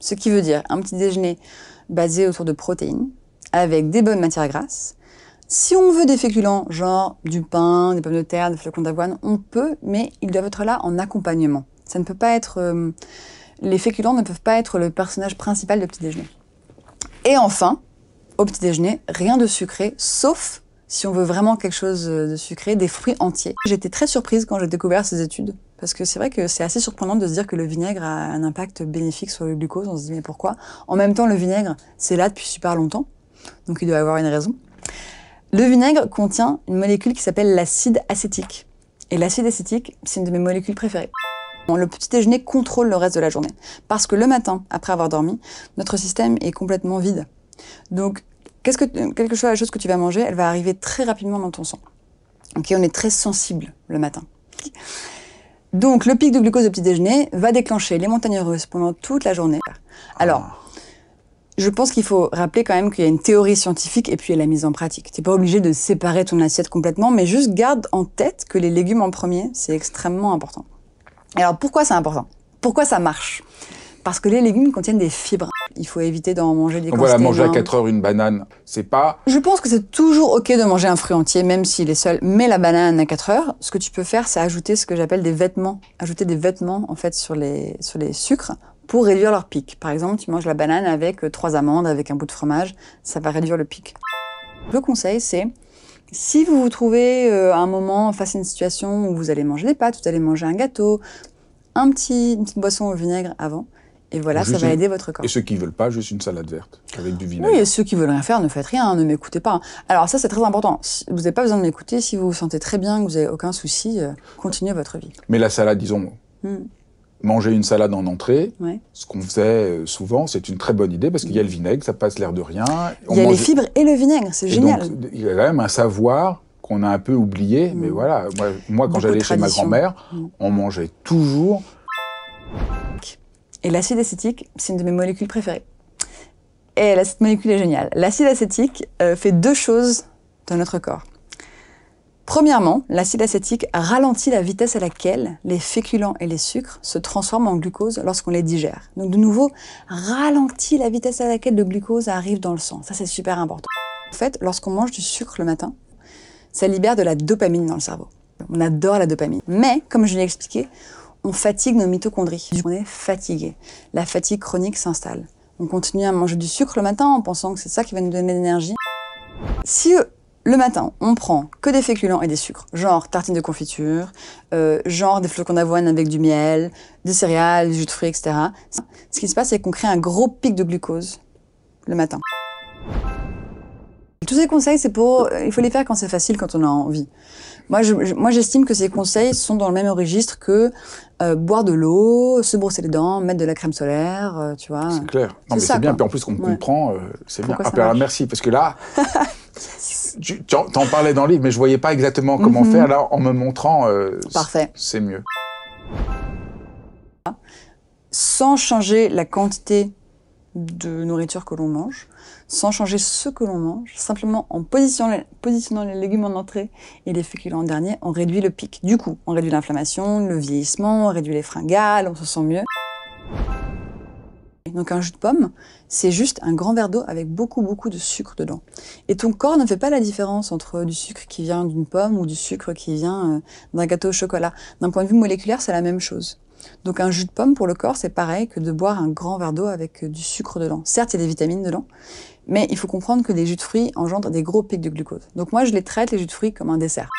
Ce qui veut dire un petit déjeuner basé autour de protéines, avec des bonnes matières grasses. Si on veut des féculents, genre du pain, des pommes de terre, des flocons d'avoine, on peut, mais ils doivent être là en accompagnement. Ça ne peut pas être... les féculents ne peuvent pas être le personnage principal du petit déjeuner. Et enfin, au petit déjeuner, rien de sucré, sauf si on veut vraiment quelque chose de sucré, des fruits entiers. J'étais très surprise quand j'ai découvert ces études, parce que c'est vrai que c'est assez surprenant de se dire que le vinaigre a un impact bénéfique sur le glucose. On se dit mais pourquoi? En même temps, le vinaigre, c'est là depuis super longtemps, donc il doit avoir une raison. Le vinaigre contient une molécule qui s'appelle l'acide acétique. Et l'acide acétique, c'est une de mes molécules préférées. Le petit déjeuner contrôle le reste de la journée. Parce que le matin, après avoir dormi, notre système est complètement vide. Donc, la chose que tu vas manger, elle va arriver très rapidement dans ton sang. Okay, on est très sensible le matin. Donc, le pic de glucose au petit déjeuner va déclencher les montagnes russes pendant toute la journée. Alors, je pense qu'il faut rappeler quand même qu'il y a une théorie scientifique et puis il y a la mise en pratique. Tu n'es pas obligé de séparer ton assiette complètement, mais juste garde en tête que les légumes en premier, c'est extrêmement important. Alors, pourquoi c'est important? Pourquoi ça marche? Parce que les légumes contiennent des fibres. Il faut éviter d'en manger des quantités. Voilà, manger à 4 heures une banane, c'est pas... Je pense que c'est toujours OK de manger un fruit entier, même s'il est seul. Mais la banane à 4 heures, ce que tu peux faire, c'est ajouter ce que j'appelle des vêtements. Ajouter des vêtements, en fait, sur les sucres pour réduire leur pic. Par exemple, tu manges la banane avec 3 amandes, avec un bout de fromage, ça va réduire le pic. Le conseil, c'est... Si vous vous trouvez à un moment face à une situation où vous allez manger des pâtes, vous allez manger un gâteau, une petite boisson au vinaigre avant, et voilà, ça va aider votre corps. Et ceux qui ne veulent pas, juste une salade verte avec du vinaigre. Oui, et ceux qui veulent rien faire, ne faites rien, ne m'écoutez pas. Alors ça, c'est très important. Vous n'avez pas besoin de m'écouter. Si vous vous sentez très bien, que vous n'avez aucun souci, continuez votre vie. Mais la salade, disons, manger une salade en entrée, ce qu'on faisait souvent, c'est une très bonne idée parce qu'il y a le vinaigre, ça passe l'air de rien. Il y a les fibres et le vinaigre, c'est génial. Donc, il y a quand même un savoir qu'on a un peu oublié, mais voilà. Moi quand j'allais chez ma grand-mère, on mangeait toujours... Et l'acide acétique, c'est une de mes molécules préférées. Et cette molécule est géniale. L'acide acétique fait 2 choses dans notre corps. Premièrement, l'acide acétique ralentit la vitesse à laquelle les féculents et les sucres se transforment en glucose lorsqu'on les digère. Donc de nouveau, ralentit la vitesse à laquelle le glucose arrive dans le sang. Ça, c'est super important. En fait, lorsqu'on mange du sucre le matin, ça libère de la dopamine dans le cerveau. On adore la dopamine. Mais, comme je l'ai expliqué, on fatigue nos mitochondries. On est fatigué. La fatigue chronique s'installe. On continue à manger du sucre le matin en pensant que c'est ça qui va nous donner de l'énergie. Si le matin, on prend que des féculents et des sucres, genre tartines de confiture, genre des flocons d'avoine avec du miel, des céréales, du jus de fruits, etc. Ce qui se passe, c'est qu'on crée un gros pic de glucose le matin. Tous ces conseils, il faut les faire quand c'est facile, quand on a envie. Moi, j'estime que ces conseils sont dans le même registre que boire de l'eau, se brosser les dents, mettre de la crème solaire, tu vois. C'est clair. Non, mais c'est bien. Puis en plus, qu'on comprend, c'est bien. Alors, merci, parce que là, t'en parlais dans le livre, mais je voyais pas exactement comment faire. Là, en me montrant, c'est mieux. Sans changer la quantité de nourriture que l'on mange, sans changer ce que l'on mange, simplement en positionnant les légumes en entrée et les féculents en dernier, on réduit le pic. Du coup, on réduit l'inflammation, le vieillissement, on réduit les fringales, on se sent mieux. Donc un jus de pomme, c'est juste un grand verre d'eau avec beaucoup de sucre dedans. Et ton corps ne fait pas la différence entre du sucre qui vient d'une pomme ou du sucre qui vient d'un gâteau au chocolat. D'un point de vue moléculaire, c'est la même chose. Donc un jus de pomme pour le corps, c'est pareil que de boire un grand verre d'eau avec du sucre dedans. Certes, il y a des vitamines dedans, mais il faut comprendre que les jus de fruits engendrent des gros pics de glucose. Donc moi, je les traite, les jus de fruits, comme un dessert.